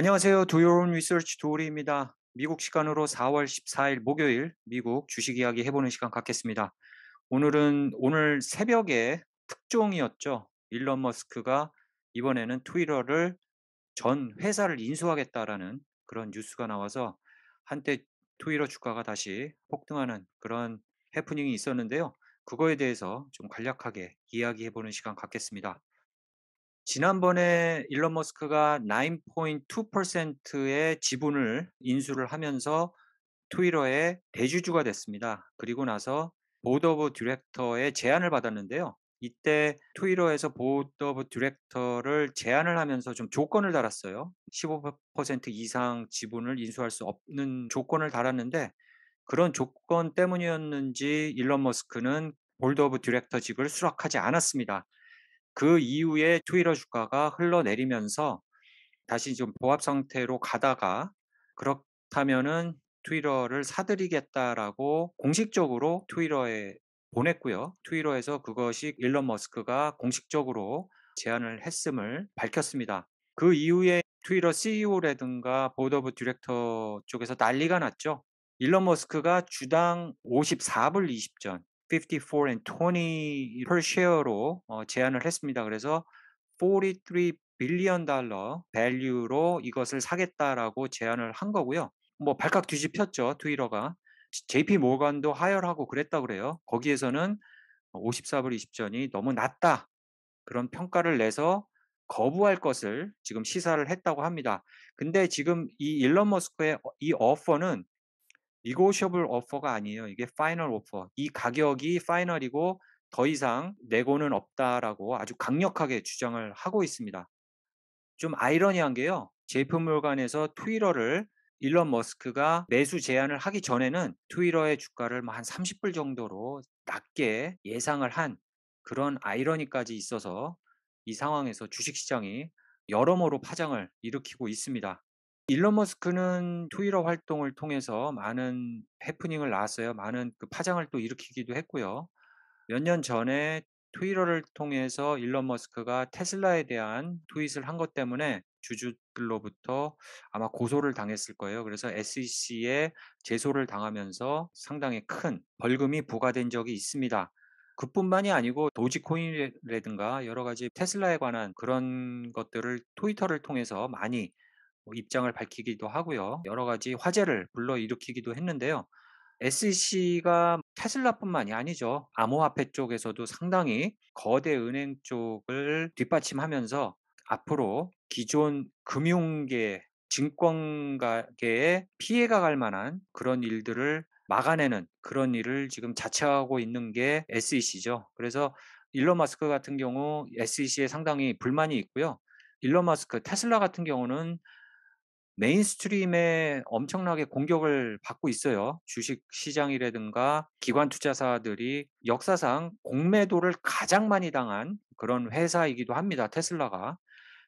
안녕하세요. Do Your Own Research 도우리입니다. 미국 시간으로 4월 14일 목요일 미국 주식 이야기 해보는 시간 갖겠습니다. 오늘 새벽에 특종이었죠. 일론 머스크가 이번에는 트위터를 전 회사를 인수하겠다라는 그런 뉴스가 나와서 한때 트위터 주가가 다시 폭등하는 그런 해프닝이 있었는데요. 그거에 대해서 좀 간략하게 이야기해보는 시간 갖겠습니다. 지난번에 일론 머스크가 9.2%의 지분을 인수를 하면서 트위터의 대주주가 됐습니다. 그리고 나서 보드 오브 디렉터의 제안을 받았는데요. 이때 트위터에서 보드 오브 디렉터를 제안을 하면서 좀 조건을 달았어요. 15% 이상 지분을 인수할 수 없는 조건을 달았는데 그런 조건 때문이었는지 일론 머스크는 보드 오브 디렉터직을 수락하지 않았습니다. 그 이후에 트위터 주가가 흘러내리면서 다시 좀 보합 상태로 가다가 그렇다면은 트위터를 사들이겠다라고 공식적으로 트위터에 보냈고요. 트위터에서 그것이 일론 머스크가 공식적으로 제안을 했음을 밝혔습니다. 그 이후에 트위터 CEO라든가 보드 오브 디렉터 쪽에서 난리가 났죠. 일론 머스크가 주당 54불 20전 54 and 20 per share로 제안을 했습니다. 그래서 43 빌리언 달러 밸류로 이것을 사겠다라고 제안을 한 거고요. 뭐 발칵 뒤집혔죠, 트위터가. JP 모건도 하혈하고 그랬다 그래요. 거기에서는 54불 20전이 너무 낮다. 그런 평가를 내서 거부할 것을 지금 시사를 했다고 합니다. 근데 지금 이 일론 머스크의 이 오퍼는 negotiable offer가 아니에요. 이게 final offer. 이 가격이 파이널이고 더 이상 내고는 없다라고 아주 강력하게 주장을 하고 있습니다. 좀 아이러니한 게요. JP 모건에서 트위터를 일론 머스크가 매수 제안을 하기 전에는 트위터의 주가를 한 30불 정도로 낮게 예상을 한 그런 아이러니까지 있어서 이 상황에서 주식시장이 여러모로 파장을 일으키고 있습니다. 일론 머스크는 트위터 활동을 통해서 많은 해프닝을 낳았어요. 많은 그 파장을 또 일으키기도 했고요. 몇 년 전에 트위터를 통해서 일론 머스크가 테슬라에 대한 트윗을 한 것 때문에 주주들로부터 아마 고소를 당했을 거예요. 그래서 SEC에 제소를 당하면서 상당히 큰 벌금이 부과된 적이 있습니다. 그뿐만이 아니고 도지코인이라든가 여러 가지 테슬라에 관한 그런 것들을 트위터를 통해서 많이 입장을 밝히기도 하고요. 여러 가지 화제를 불러일으키기도 했는데요. SEC가 테슬라뿐만이 아니죠. 암호화폐 쪽에서도 상당히 거대 은행 쪽을 뒷받침하면서 앞으로 기존 금융계, 증권가계에 피해가 갈 만한 그런 일들을 막아내는 그런 일을 지금 자처하고 있는 게 SEC죠. 그래서 일론 머스크 같은 경우 SEC에 상당히 불만이 있고요. 일론 머스크, 테슬라 같은 경우는 메인스트림에 엄청나게 공격을 받고 있어요. 주식 시장이라든가 기관 투자사들이 역사상 공매도를 가장 많이 당한 그런 회사이기도 합니다, 테슬라가.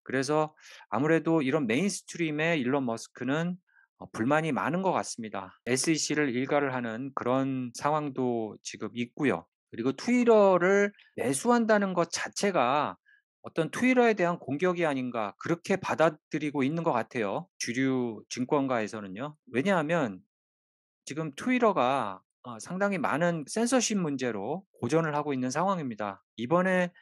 그래서 아무래도 이런 메인스트림에 일론 머스크는 불만이 많은 것 같습니다. SEC를 일가를 하는 그런 상황도 지금 있고요. 그리고 트위터를 매수한다는 것 자체가 어떤 트위터에 대한 공격이 아닌가 그렇게 받아들이고 있는 것 같아요. 주류 증권가에서는요. 왜냐하면 지금 트위터가 상당히 많은 센서십 문제로 고전을 하고 있는 상황입니다. 이번에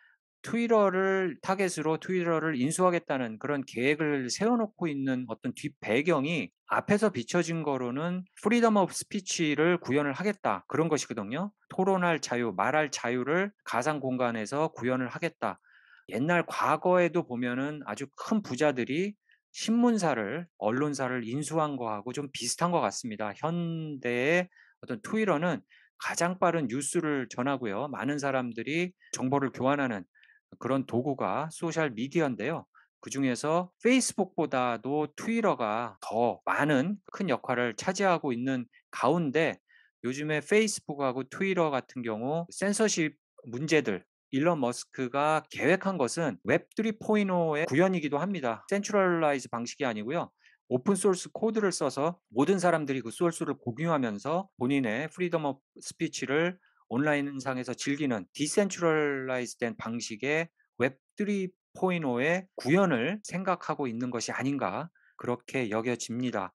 트위터를 타겟으로 트위터를 인수하겠다는 그런 계획을 세워놓고 있는 어떤 뒷배경이 앞에서 비춰진 거로는 프리덤 오브 스피치를 구현을 하겠다 그런 것이거든요. 토론할 자유, 말할 자유를 가상 공간에서 구현을 하겠다. 옛날 과거에도 보면은 아주 큰 부자들이 신문사를, 언론사를 인수한 거하고 좀 비슷한 것 같습니다. 현대의 어떤 트위터는 가장 빠른 뉴스를 전하고요. 많은 사람들이 정보를 교환하는 그런 도구가 소셜 미디어인데요. 그중에서 페이스북보다도 트위터가 더 많은 큰 역할을 차지하고 있는 가운데 요즘에 페이스북하고 트위터 같은 경우 센서십 문제들 일론 머스크가 계획한 것은 웹 3.0의 구현이기도 합니다. 센트럴라이즈 방식이 아니고요. 오픈 소스 코드를 써서 모든 사람들이 그 소스를 공유하면서 본인의 프리덤 오브 스피치를 온라인상에서 즐기는 디센트럴라이즈된 방식의 웹 3.0의 구현을 생각하고 있는 것이 아닌가 그렇게 여겨집니다.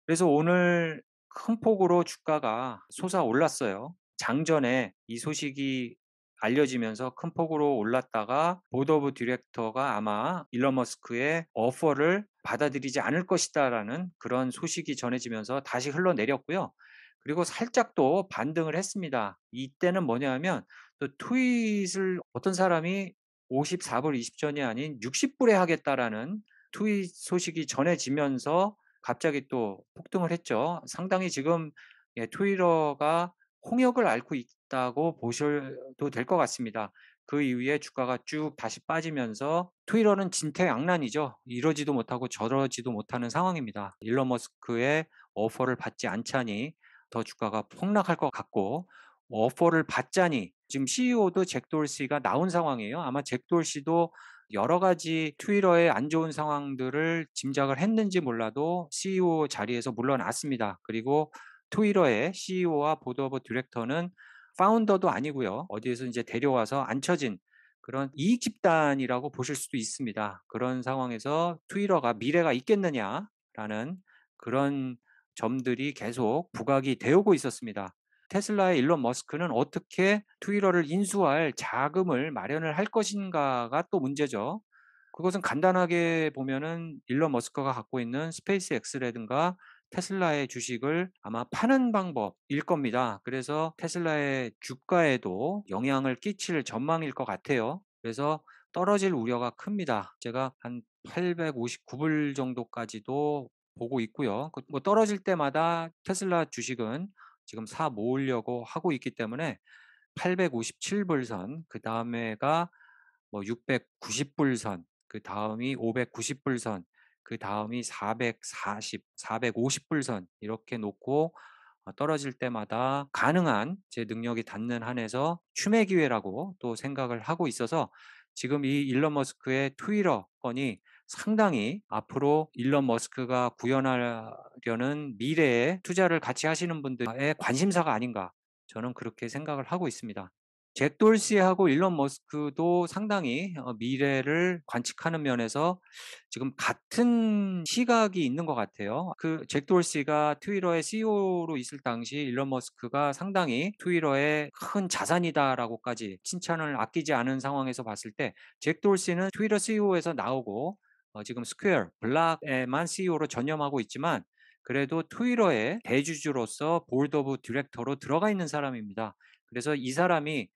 그래서 오늘 큰 폭으로 주가가 솟아올랐어요. 장전에 이 소식이 알려지면서 큰 폭으로 올랐다가 보드 오브 디렉터가 아마 일론 머스크의 오퍼를 받아들이지 않을 것이다라는 그런 소식이 전해지면서 다시 흘러내렸고요. 그리고 살짝 또 반등을 했습니다. 이때는 뭐냐면 또 트윗을 어떤 사람이 54불 20전이 아닌 60불에 하겠다라는 트윗 소식이 전해지면서 갑자기 또 폭등을 했죠. 상당히 지금 예 트위터가 홍역을 앓고 있다고 보셔도 될 것 같습니다. 그 이후에 주가가 쭉 다시 빠지면서 트위터는 진퇴양난이죠. 이러지도 못하고 저러지도 못하는 상황입니다. 일론 머스크의 오퍼를 받지 않자니 더 주가가 폭락할 것 같고 오퍼를 받자니 지금 CEO도 잭 돌시가 나온 상황이에요. 아마 잭 돌시도 여러 가지 트위터의 안 좋은 상황들을 짐작을 했는지 몰라도 CEO 자리에서 물러났습니다. 그리고 트위터의 CEO와 보드 오브 디렉터는 파운더도 아니고요. 어디에서 이제 데려와서 앉혀진 그런 이익 집단이라고 보실 수도 있습니다. 그런 상황에서 트위터가 미래가 있겠느냐라는 그런 점들이 계속 부각이 되어오고 있었습니다. 테슬라의 일론 머스크는 어떻게 트위터를 인수할 자금을 마련을 할 것인가가 또 문제죠. 그것은 간단하게 보면은 일론 머스크가 갖고 있는 스페이스 X라든가 테슬라의 주식을 아마 파는 방법일 겁니다. 그래서 테슬라의 주가에도 영향을 끼칠 전망일 것 같아요. 그래서 떨어질 우려가 큽니다. 제가 한 859불 정도까지도 보고 있고요. 뭐 떨어질 때마다 테슬라 주식은 지금 사 모으려고 하고 있기 때문에 857불 선, 그다음에가 뭐 690불 선, 그다음이 590불 선, 그다음이 440, 450불 선 이렇게 놓고 떨어질 때마다 가능한 제 능력이 닿는 한에서 추매 기회라고 또 생각을 하고 있어서 지금 이 일론 머스크의 트위터 건이 상당히 앞으로 일론 머스크가 구현하려는 미래에 투자를 같이 하시는 분들의 관심사가 아닌가 저는 그렇게 생각을 하고 있습니다. 잭 돌시하고 일론 머스크도 상당히 미래를 관측하는 면에서 지금 같은 시각이 있는 것 같아요. 그 잭 돌시가 트위터의 CEO로 있을 당시 일론 머스크가 상당히 트위터의 큰 자산이다라고까지 칭찬을 아끼지 않은 상황에서 봤을 때 잭 돌시는 트위터 CEO에서 나오고 지금 스퀘어, 블락에만 CEO로 전념하고 있지만 그래도 트위터의 대주주로서 보드 오브 디렉터로 들어가 있는 사람입니다. 그래서 이 사람이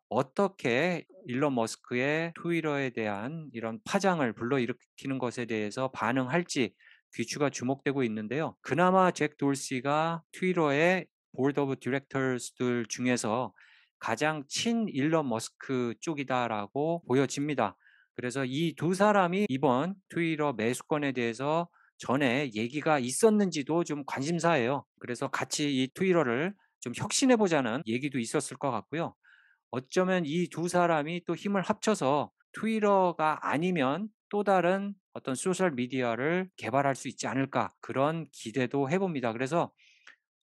어떻게 일론 머스크의 트위터에 대한 이런 파장을 불러일으키는 것에 대해서 반응할지 귀추가 주목되고 있는데요. 그나마 잭 돌시가 트위터의 보드 오브 디렉터스들 중에서 가장 친 일론 머스크 쪽이다라고 보여집니다. 그래서 이 두 사람이 이번 트위터 매수건에 대해서 전에 얘기가 있었는지도 좀 관심사예요. 그래서 같이 이 트위터를 좀 혁신해 보자는 얘기도 있었을 것 같고요. 어쩌면 이 두 사람이 또 힘을 합쳐서 트위터가 아니면 또 다른 어떤 소셜 미디어를 개발할 수 있지 않을까 그런 기대도 해 봅니다. 그래서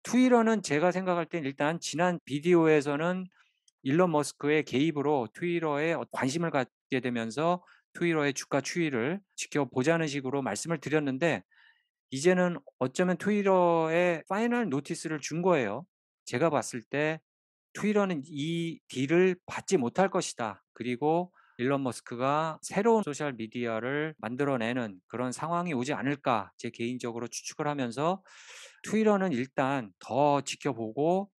트위터는 제가 생각할 땐 일단 지난 비디오에서는 일론 머스크의 개입으로 트위터에 관심을 갖게 되면서 트위터의 주가 추이를 지켜보자는 식으로 말씀을 드렸는데 이제는 어쩌면 트위터에 파이널 노티스를 준 거예요. 제가 봤을 때 트위터는 이 딜을 받지 못할 것이다. 그리고 일론 머스크가 새로운 소셜 미디어를 만들어내는 그런 상황이 오지 않을까 제 개인적으로 추측을 하면서 트위터는 일단 더 지켜보고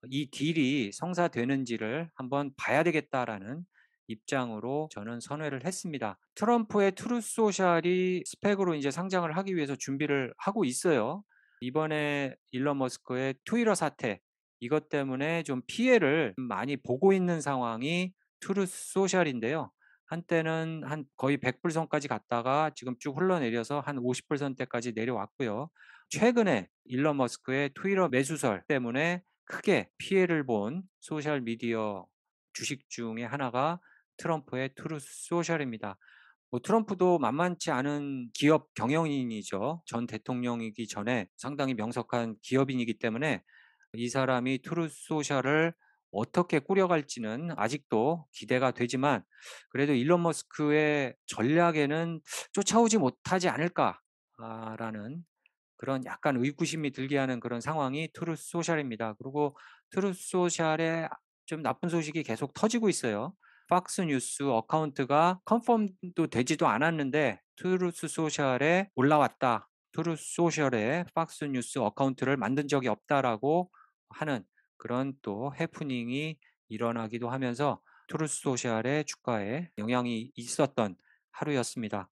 이 딜이 성사되는지를 한번 봐야 되겠다라는 입장으로 저는 선회를 했습니다. 트럼프의 트루스 소셜이 스펙으로 이제 상장을 하기 위해서 준비를 하고 있어요. 이번에 일론 머스크의 트위터 사태 이것 때문에 좀 피해를 많이 보고 있는 상황이 트루스 소셜인데요. 한때는 한 거의 100불 선까지 갔다가 지금 쭉 흘러내려서 한 50불 선대까지 내려왔고요. 최근에 일론 머스크의 트위터 매수설 때문에 크게 피해를 본 소셜 미디어 주식 중에 하나가 트럼프의 트루스 소셜입니다. 뭐 트럼프도 만만치 않은 기업 경영인이죠. 전 대통령이기 전에 상당히 명석한 기업인이기 때문에 이 사람이 트루스 소셜을 어떻게 꾸려갈지는 아직도 기대가 되지만 그래도 일론 머스크의 전략에는 쫓아오지 못하지 않을까 라는 그런 약간 의구심이 들게 하는 그런 상황이 트루스 소셜입니다. 그리고 트루스 소셜에 좀 나쁜 소식이 계속 터지고 있어요. 팍스 뉴스 어카운트가 컨펌도 되지도 않았는데 트루스 소셜에 올라왔다. 트루스 소셜에 팍스 뉴스 어카운트를 만든 적이 없다라고 하는 그런 또 해프닝이 일어나기도 하면서 트루스 소셜의 주가에 영향이 있었던 하루였습니다.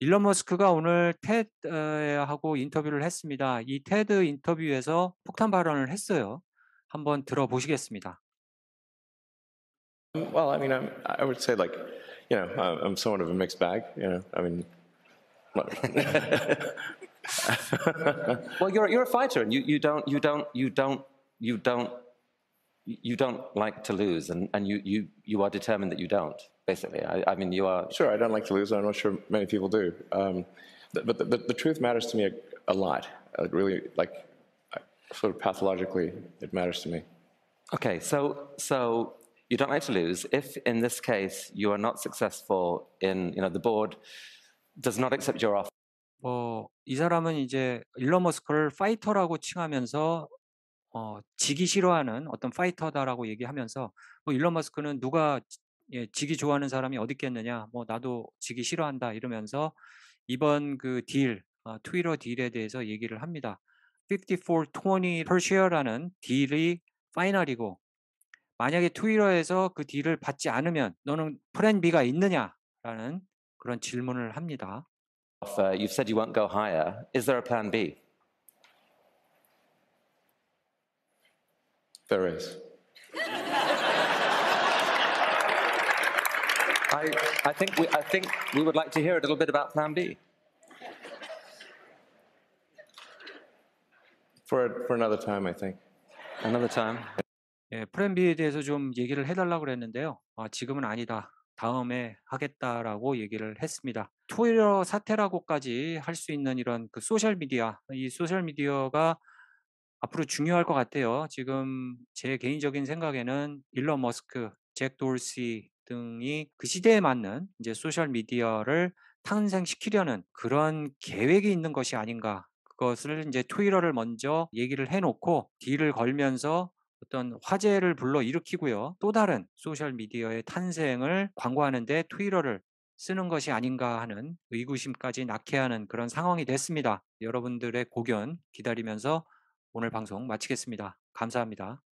일론 머스크가 오늘 테드하고 인터뷰를 했습니다. 이 테드 인터뷰에서 폭탄 발언을 했어요. 한번 들어보시겠습니다. Well, I mean, I would say like, I'm somewhat of a mixed bag. I mean, well, you're a fighter, and you don't like to lose, and you are determined that you don't. Basically, I mean, you are. Sure, I don't like to lose. I'm not sure many people do. But the truth matters to me a lot. Really, like, sort of pathologically, it matters to me. Okay, so you don't like to lose. If in this case you are not successful in, the board does not accept your offer. 이 사람은 이제 일론 머스크를 파이터라고 칭하면서 지기 싫어하는 어떤 파이터다라고 얘기하면서 일론 머스크는 누가 지기 좋아하는 사람이 어디 있겠느냐, 나도 지기 싫어한다 이러면서 이번 그 트위터 딜에 대해서 얘기를 합니다. 54.20 per share라는 딜이 파이널이고 만약에 트위터에서 그 딜을 받지 않으면 너는 플랜 B가 있느냐라는 그런 질문을 합니다. You've said you won't go higher. Is there a plan B? There is. I think we would like to hear a little bit about plan B. For another time, I think. Another time. 예, 플랜 B에 대해서 좀 얘기를 해달라고 그랬는데요. 지금은 아니다. 다음에 하겠다라고 얘기를 했습니다. 트위터 사태라고까지 할 수 있는 이런 그 소셜미디어, 이 소셜미디어가 앞으로 중요할 것 같아요. 지금 제 개인적인 생각에는 일론 머스크, 잭 돌시 등이 그 시대에 맞는 이제 소셜미디어를 탄생시키려는 그런 계획이 있는 것이 아닌가. 그것을 이제 트위터를 먼저 얘기를 해놓고 딜을 걸면서 어떤 화제를 불러일으키고요. 또 다른 소셜미디어의 탄생을 광고하는데 트위터를 쓰는 것이 아닌가 하는 의구심까지 낳게 하는 그런 상황이 됐습니다. 여러분들의 고견 기다리면서 오늘 방송 마치겠습니다. 감사합니다.